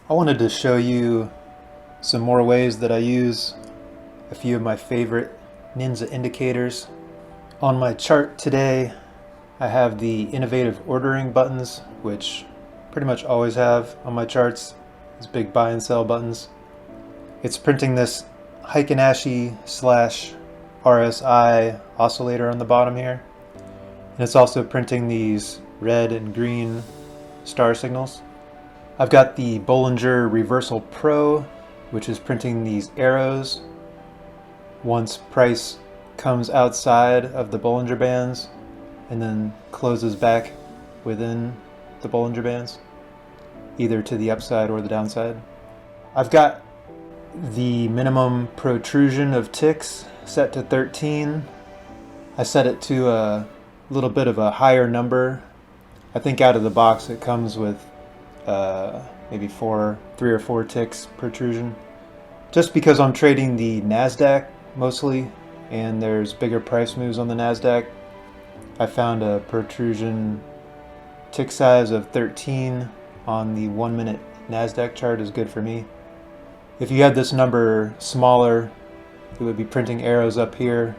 I wanted to show you some more ways that I use a few of my favorite ninZa indicators. On my chart today, I have the innovative ordering buttons, which pretty much always have on my charts, these big buy and sell buttons. It's printing this Heiken Ashi RSI oscillator on the bottom here. And it's also printing these red and green star signals. I've got the Bollinger Reversal Pro, which is printing these arrows once price comes outside of the Bollinger Bands and then closes back within the Bollinger Bands, either to the upside or the downside. I've got the minimum protrusion of ticks set to 13. I set it to a little bit of a higher number. I think out of the box it comes with maybe 3 or 4 ticks protrusion. Just because I'm trading the NASDAQ mostly, and there's bigger price moves on the NASDAQ, I found a protrusion tick size of 13 on the 1 minute NASDAQ chart is good for me. If you had this number smaller, it would be printing arrows up here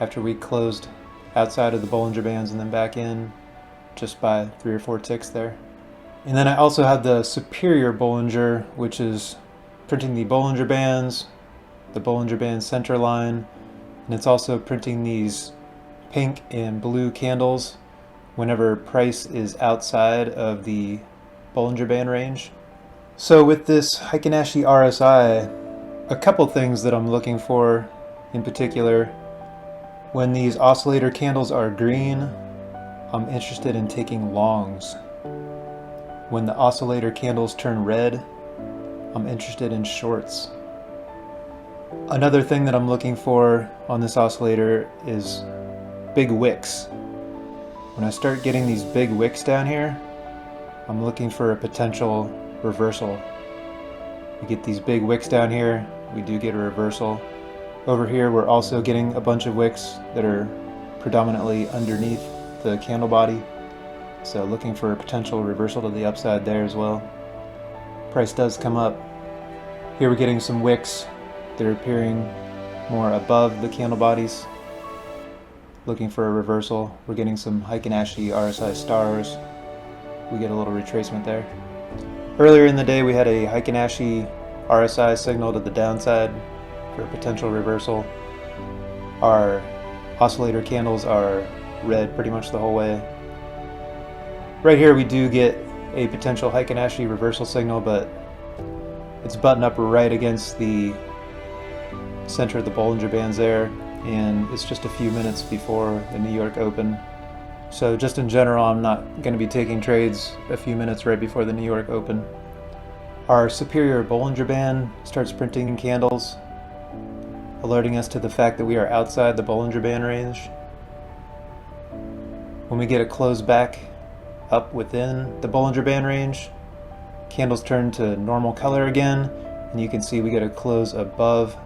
after we closed outside of the Bollinger Bands and then back in, just by 3 or 4 ticks there. And then I also have the superior Bollinger, which is printing the Bollinger Bands, the Bollinger Band center line, and it's also printing these pink and blue candles whenever price is outside of the Bollinger Band range. So with this Heiken Ashi RSI, a couple things that I'm looking for in particular. When these oscillator candles are green, I'm interested in taking longs. When the oscillator candles turn red, I'm interested in shorts. Another thing that I'm looking for on this oscillator is big wicks. When I start getting these big wicks down here, I'm looking for a potential reversal. We get these big wicks down here, we do get a reversal. Over here we're also getting a bunch of wicks that are predominantly underneath the candle body. So looking for a potential reversal to the upside there as well. Price does come up. Here we're getting some wicks that are appearing more above the candle bodies. Looking for a reversal. We're getting some Heiken Ashi RSI stars. We get a little retracement there. Earlier in the day we had a Heiken Ashi RSI signal to the downside for a potential reversal. Our oscillator candles are red pretty much the whole way. Right here we do get a potential Heiken Ashi reversal signal, but it's buttoned up right against the center of the Bollinger Bands there, and it's just a few minutes before the New York Open. So just in general, I'm not going to be taking trades a few minutes right before the New York Open. Our superior Bollinger Band starts printing candles, alerting us to the fact that we are outside the Bollinger Band range. When we get a close back up within the Bollinger Band range, candles turn to normal color again, and you can see we get a close above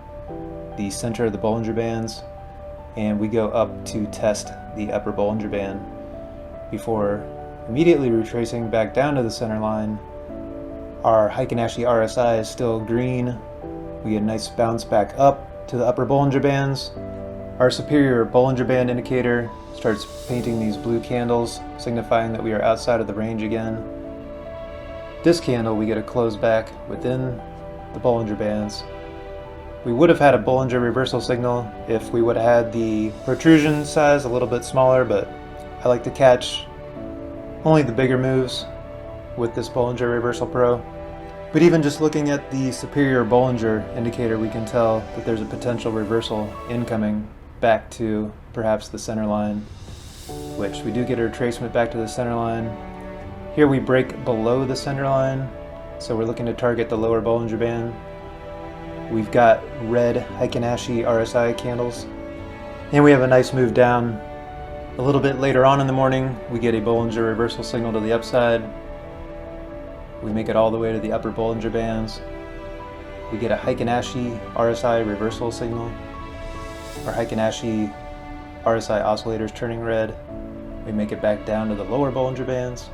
the center of the Bollinger Bands, and we go up to test the upper Bollinger Band before immediately retracing back down to the center line. Our Heiken Ashi RSI is still green. We get a nice bounce back up to the upper Bollinger Bands. Our superior Bollinger Band indicator starts painting these blue candles, signifying that we are outside of the range again. This candle, we get a close back within the Bollinger Bands. We would have had a Bollinger reversal signal if we would have had the protrusion size a little bit smaller, but I like to catch only the bigger moves with this Bollinger Reversal Pro. But even just looking at the superior Bollinger indicator, we can tell that there's a potential reversal incoming back to perhaps the center line, which we do get a retracement back to the center line. Here we break below the center line, so we're looking to target the lower Bollinger Band. We've got red Heiken Ashi RSI candles, and we have a nice move down. A little bit later on in the morning, we get a Bollinger reversal signal to the upside. We make it all the way to the upper Bollinger Bands. We get a Heiken Ashi RSI reversal signal. Our Heiken Ashi RSI oscillator is turning red. We make it back down to the lower Bollinger Bands.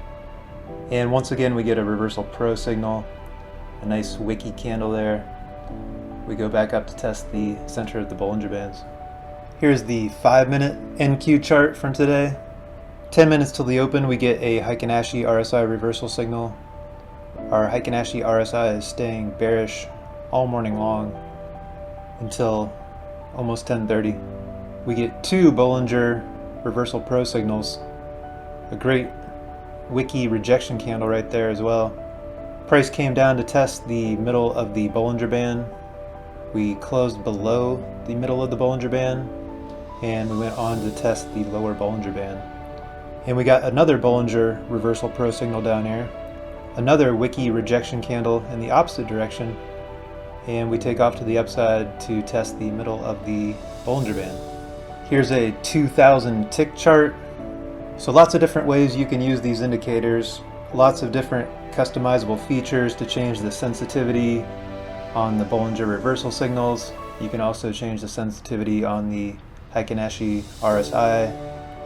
And once again, we get a reversal pro signal. a nice wicky candle there. We go back up to test the center of the Bollinger Bands. Here's the 5-minute NQ chart from today. 10 minutes till the open, we get a Heiken Ashi RSI reversal signal. Our Heiken Ashi RSI is staying bearish all morning long until almost 10:30. We get 2 Bollinger reversal pro signals. A great wicky rejection candle right there as well. Price came down to test the middle of the Bollinger Band. We closed below the middle of the Bollinger Band, and we went on to test the lower Bollinger Band. And we got another Bollinger reversal pro signal down here, another wicky rejection candle in the opposite direction, and we take off to the upside to test the middle of the Bollinger Band. Here's a 2000 tick chart. So lots of different ways you can use these indicators, lots of different customizable features to change the sensitivity on the Bollinger reversal signals. You can also change the sensitivity on the Heiken Ashi RSI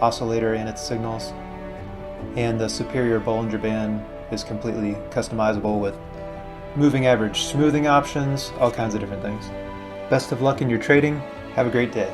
oscillator and its signals. And the superior Bollinger Band is completely customizable with moving average smoothing options, all kinds of different things. Best of luck in your trading. Have a great day.